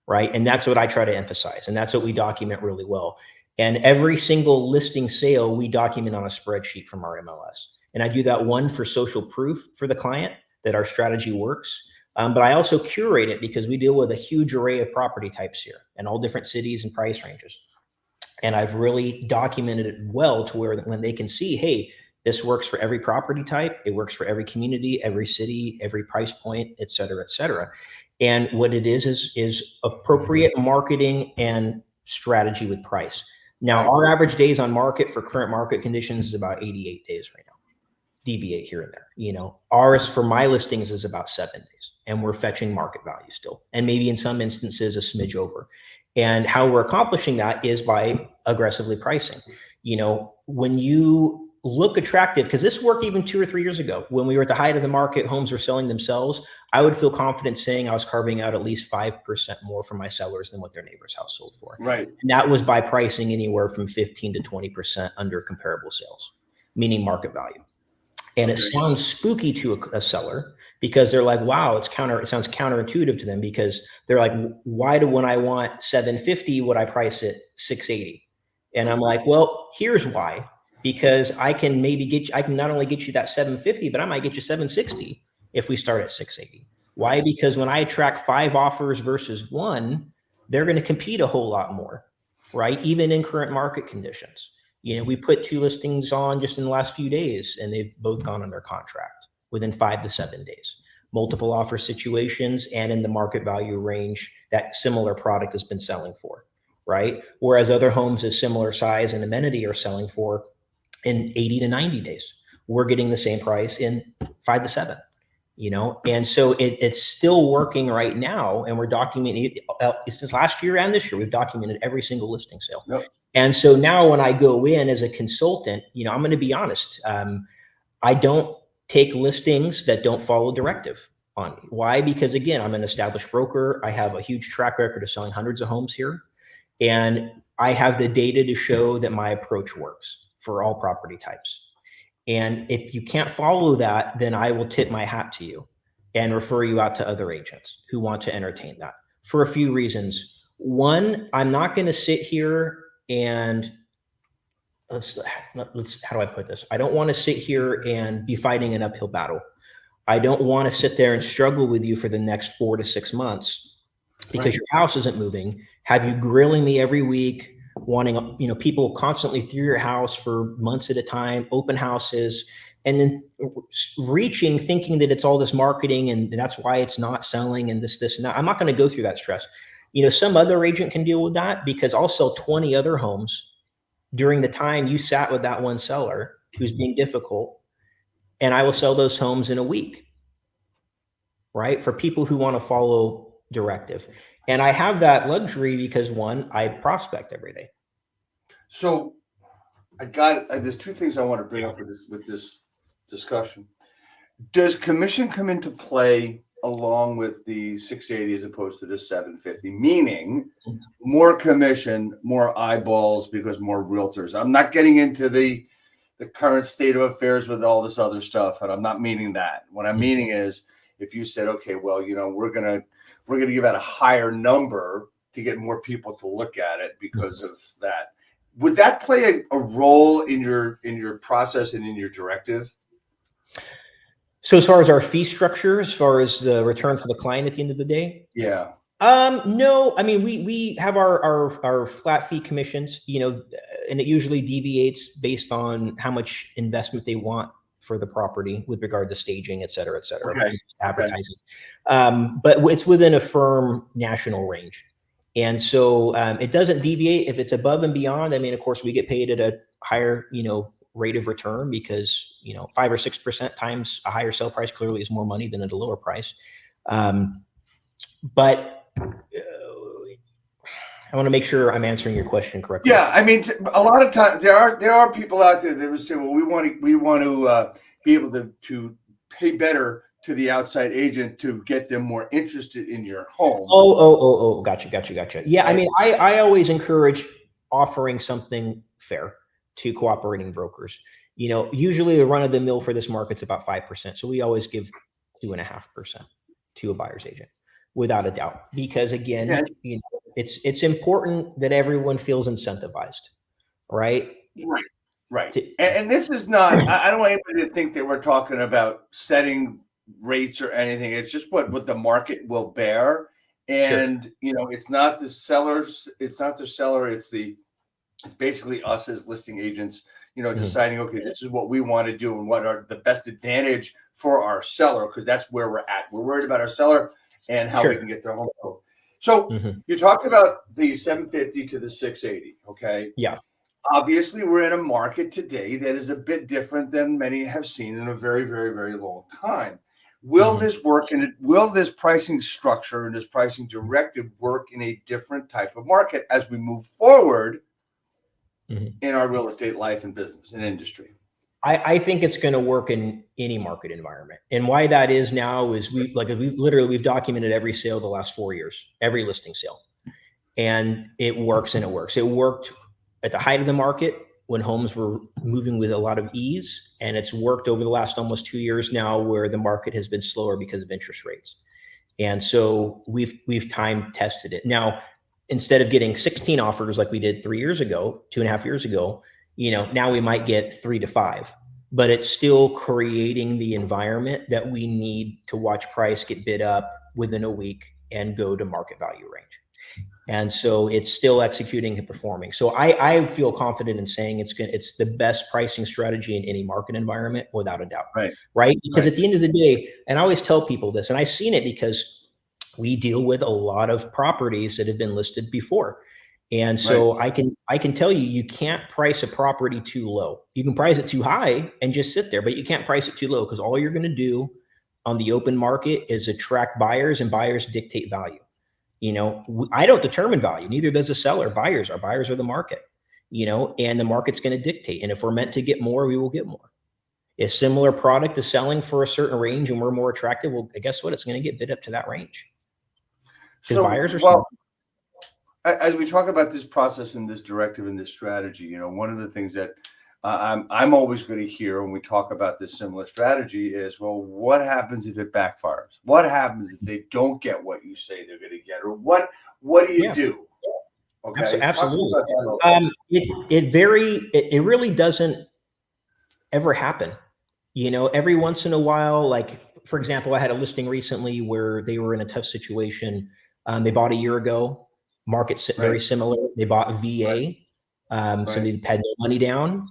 Right? And that's what I try to emphasize. And that's what we document really well. And every single listing sale, we document on a spreadsheet from our MLS. And I do that one for social proof for the client that our strategy works. But I also curate it because we deal with a huge array of property types here and all different cities and price ranges. And I've really documented it well to where when they can see, hey, this works for every property type. It works for every community, every city, every price point, et cetera, et cetera. And what it is appropriate marketing and strategy with price. Now, our average days on market for current market conditions is about 88 days right now. Deviate here and there. Ours for my listings is about 7 days, and we're fetching market value still, and maybe in some instances a smidge over. And how we're accomplishing that is by aggressively pricing. When you look attractive, because this worked even 2 or 3 years ago when we were at the height of the market, homes were selling themselves. I would feel confident saying I was carving out at least 5% more from my sellers than what their neighbor's house sold for. Right. And that was by pricing anywhere from 15 to 20% under comparable sales, meaning market value. And it sounds spooky to a seller because they're like, wow, it sounds counterintuitive to them because they're like, why when I want 750, would I price it 680? And I'm like, well, here's why, because I can not only get you that 750, but I might get you 760 if we start at 680. Why? Because when I attract 5 offers versus 1, they're going to compete a whole lot more, right? Even in current market conditions. We put 2 listings on just in the last few days, and they've both gone under contract within 5 to 7 days. Multiple offer situations and in the market value range that similar product has been selling for, right? Whereas other homes of similar size and amenity are selling for in 80 to 90 days. We're getting the same price in 5 to 7. And so it's still working right now, and we're documenting it since last year and this year. We've documented every single listing sale. Yep. And so now when I go in as a consultant, I'm going to be honest. I don't take listings that don't follow directive on me. Why? Because again, I'm an established broker. I have a huge track record of selling hundreds of homes here. And I have the data to show that my approach works for all property types. And if you can't follow that, then I will tip my hat to you and refer you out to other agents who want to entertain that for a few reasons. One, I'm not going to sit here and let's how do I put this? I don't want to sit here and be fighting an uphill battle. I don't want to sit there and struggle with you for the next 4 to 6 months because your house isn't moving. Have you grilling me every week, wanting, people constantly through your house for months at a time, open houses, and then reaching, thinking that it's all this marketing and that's why it's not selling and this and that. I'm not going to go through that stress. Some other agent can deal with that because I'll sell 20 other homes during the time you sat with that one seller who's being difficult, and I will sell those homes in a week, right? For people who want to follow directive. And I have that luxury because one, I prospect every day. So there's 2 things I want to bring up with this discussion. Does commission come into play along with the 680 as opposed to the 750, meaning more commission, more eyeballs because more realtors? I'm not getting into the current state of affairs with all this other stuff, and I'm not meaning that. What I'm meaning is if you said, okay, well, we're gonna give out a higher number to get more people to look at it because of that. Would that play a role in your process and in your directive? So as far as our fee structure, as far as the return for the client at the end of the day? Yeah. No, I mean, we have our flat fee commissions, you know, and it usually deviates based on how much investment they want for the property with regard to staging, et cetera, Okay. advertising. But it's within a firm national range. And so it doesn't deviate if it's above and beyond. I mean, of course, we get paid at a higher, you know, rate of return because, you know, 5 or 6% times a higher sale price clearly is more money than at a lower price. But I want to make sure I'm answering your question correctly. Yeah, I mean, a lot of times there are people out there that would say, "Well, we want to be able to pay better to the outside agent to get them more interested in your home." Oh, gotcha. Yeah, right. I mean, I always encourage offering something fair to cooperating brokers. You know, usually the run of the mill for this market's about 5%, so we always give 2.5% to a buyer's agent, without a doubt, because again, you know, it's important that everyone feels incentivized, right? Right. And this is not, I don't want anybody to think that we're talking about setting rates or anything. It's just what the market will bear. And, sure, you know, it's not the sellers, it's basically us as listing agents, you know, deciding, okay, this is what we want to do and what are the best advantage for our seller, because that's where we're at. We're worried about our seller and how we can get their home sold. So you talked about the 750 to the 680. Okay. Yeah. Obviously, we're in a market today that is a bit different than many have seen in a very, very, very long time. Will this work, and will this pricing structure and this pricing directive work in a different type of market as we move forward in our real estate life and business and industry? I think it's going to work in any market environment. And why that is now is we've documented every sale the last 4 years, every listing sale. And it works and it works. It worked at the height of the market when homes were moving with a lot of ease. And it's worked over the last almost 2 years now where the market has been slower because of interest rates. And so we've time tested it. Now, instead of getting 16 offers like we did 3 years ago, 2.5 years ago, you know, now we might get 3 to 5, but it's still creating the environment that we need to watch price get bid up within a week and go to market value range. And so it's still executing and performing. So I feel confident in saying it's the best pricing strategy in any market environment, without a doubt. Right? Because at the end of the day, and I always tell people this, and I've seen it because we deal with a lot of properties that have been listed before. And so I can tell you, you can't price a property too low. You can price it too high and just sit there, but you can't price it too low, because all you're going to do on the open market is attract buyers, and buyers dictate value. You know, I don't determine value. Neither does the seller. Buyers are the market, you know, and the market's going to dictate. And if we're meant to get more, we will get more. If similar product is selling for a certain range and we're more attractive, well, guess what? It's going to get bid up to that range. Because buyers are smart. As we talk about this process and this directive and this strategy, you know, one of the things that I'm always going to hear when we talk about this similar strategy is, well, what happens if it backfires? What happens if they don't get what you say they're going to get? Or what do you do? Okay. Absolutely. It really doesn't ever happen. You know, every once in a while, like, for example, I had a listing recently where they were in a tough situation. They bought a year ago. Market's very similar. They bought a VA. So they had no money down.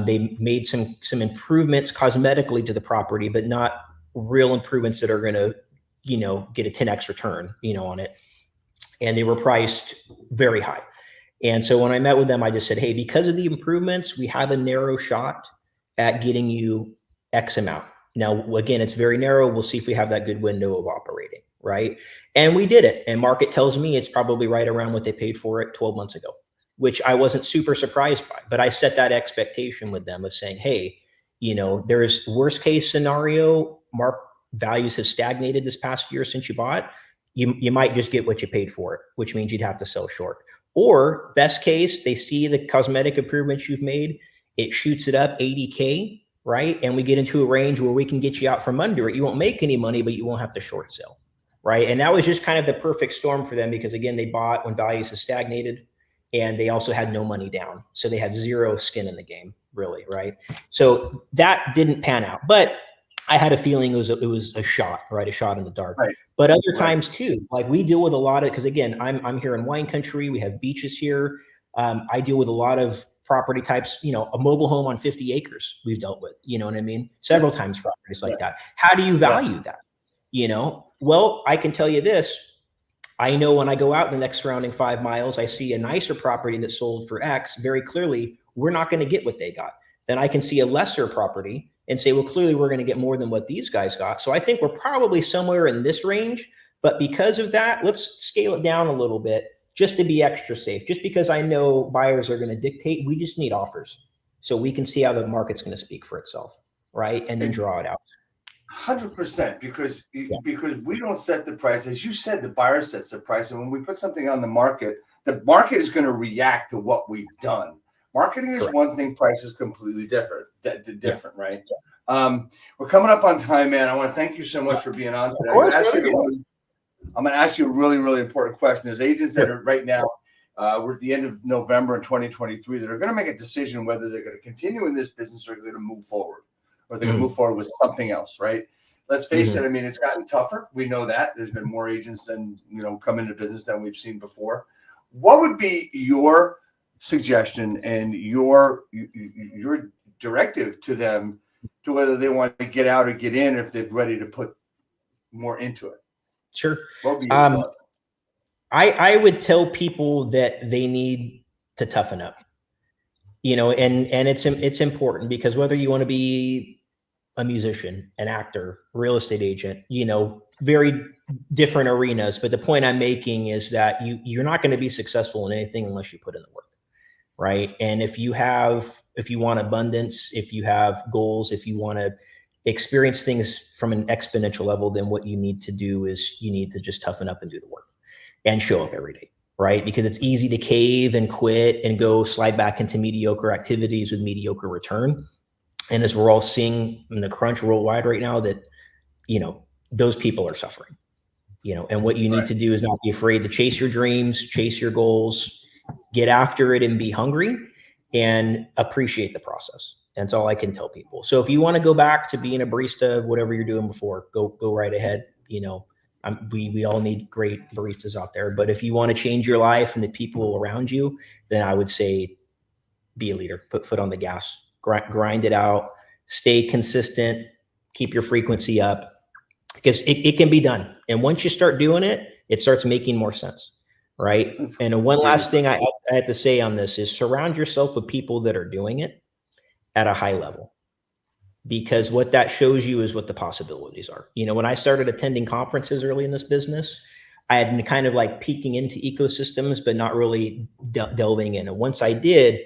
They made some improvements cosmetically to the property, but not real improvements that are going to, you know, get a 10x return, you know, on it. And they were priced very high. And so when I met with them, I just said, hey, because of the improvements, we have a narrow shot at getting you X amount. Now, again, it's very narrow. We'll see if we have that good window of operating, right? And we did it. And market tells me it's probably right around what they paid for it 12 months ago, which I wasn't super surprised by. But I set that expectation with them of saying, hey, you know, there's worst case scenario, market values have stagnated this past year since you bought. You might just get what you paid for it, which means you'd have to sell short. Or best case, they see the cosmetic improvements you've made, it shoots it up 80K, right? And we get into a range where we can get you out from under it. You won't make any money, but you won't have to short sell. right? And that was just kind of the perfect storm for them because, again, they bought when values have stagnated and they also had no money down. So they had zero skin in the game, really, right? So that didn't pan out. But I had a feeling it was a shot, right? A shot in the dark. Right. But other times too, like we deal with a lot of, because again, I'm here in wine country. We have beaches here. I deal with a lot of property types, you know, a mobile home on 50 acres we've dealt with, you know what I mean? Several times properties like that. How do you value that? You know, well, I can tell you this. I know when I go out the next surrounding 5 miles, I see a nicer property that sold for X, very clearly, we're not going to get what they got. Then I can see a lesser property and say, well, clearly we're going to get more than what these guys got. So I think we're probably somewhere in this range. But because of that, let's scale it down a little bit just to be extra safe. Just because I know buyers are going to dictate, we just need offers so we can see how the market's going to speak for itself, right? And then draw it out. 100%, because we don't set the price. As you said, the buyer sets the price. And when we put something on the market is going to react to what we've done. Marketing is one thing, price is completely different, right? We're coming up on time, man. I want to thank you so much for being on today. I'm going to ask you a really, really important question. There's agents that are right now, we're at the end of November in 2023, that are going to make a decision whether they're going to continue in this business or they're going to move forward, or they're going to move forward with something else, right? Let's face it. I mean, it's gotten tougher. We know that. There's been more agents than, come into business than we've seen before. What would be your suggestion and your directive to them to whether they want to get out or get in, if they're ready to put more into it? Sure. I would tell people that they need to toughen up, and it's important, because whether you want to be a musician, an actor, real estate agent, very different arenas. But the point I'm making is that you're not going to be successful in anything unless you put in the work. Right. And if you want abundance, if you have goals, if you want to experience things from an exponential level, then what you need to do is you need to just toughen up and do the work and show up every day. Right. Because it's easy to cave and quit and go slide back into mediocre activities with mediocre return. And as we're all seeing in the crunch worldwide right now, that, those people are suffering, and what you need to do is not be afraid to chase your dreams, chase your goals, get after it, and be hungry and appreciate the process. That's all I can tell people. So if you want to go back to being a barista, whatever you're doing before, go right ahead. We all need great baristas out there. But if you want to change your life and the people around you, then I would say be a leader, put foot on the gas, grind it out, stay consistent, keep your frequency up, because it can be done. And once you start doing it, it starts making more sense. Right. And one last thing I have to say on this is surround yourself with people that are doing it at a high level, because what that shows you is what the possibilities are. When I started attending conferences early in this business, I had been kind of like peeking into ecosystems, but not really delving in. And once I did,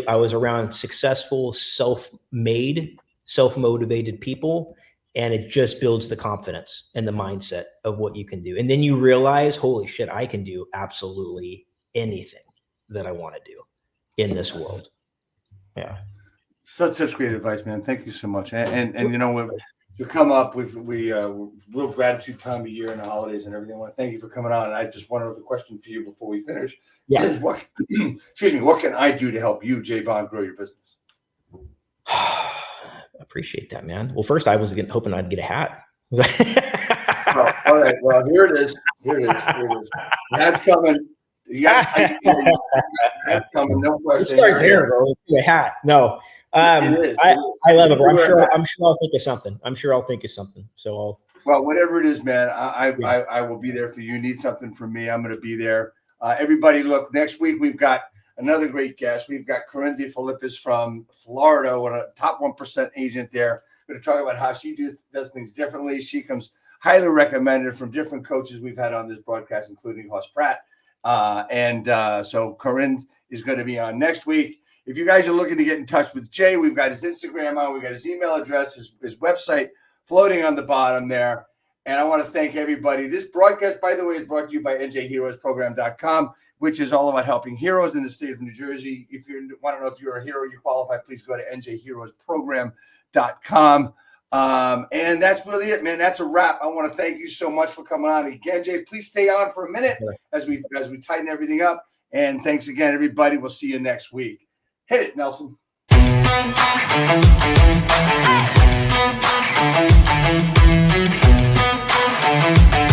I was around successful, self-made, self-motivated people. And it just builds the confidence and the mindset of what you can do. And then you realize, holy shit, I can do absolutely anything that I want to do in this world. Yeah. Such great advice, man. Thank you so much. And to come up with real gratitude time of year and the holidays and everything. I want to thank you for coming on. And I just one other question for you before we finish. Is what can I do to help you, Jay Vaughn, grow your business? Appreciate that, man. Well, first I was hoping I'd get a hat. All right. Well, here it is. That's coming. Yes, that's coming. No question. Let's start there, bro. Let's do a hat. No, I love it, bro. I'm sure I'll think of something. So whatever it is, man. I will be there for you. Need something from me? I'm going to be there. Everybody, look. Next week we've got another great guest. We've got Corinne DeFilippis from Florida, one of the top 1% agent there. We're going to talk about how she does things differently. She comes highly recommended from different coaches we've had on this broadcast, including Hoss Pratt. So Corinne is going to be on next week. If you guys are looking to get in touch with Jay, we've got his Instagram on, we've got his email address, his website floating on the bottom there. And I want to thank everybody. This broadcast, by the way, is brought to you by njheroesprogram.com, which is all about helping heroes in the state of New Jersey. If you want to know if you're a hero, you qualify, please go to njheroesprogram.com. And that's really it, man. That's a wrap. I want to thank you so much for coming on again, Jay. Please stay on for a minute as we tighten everything up. And thanks again, everybody. We'll see you next week. Hit it, Nelson. Hey!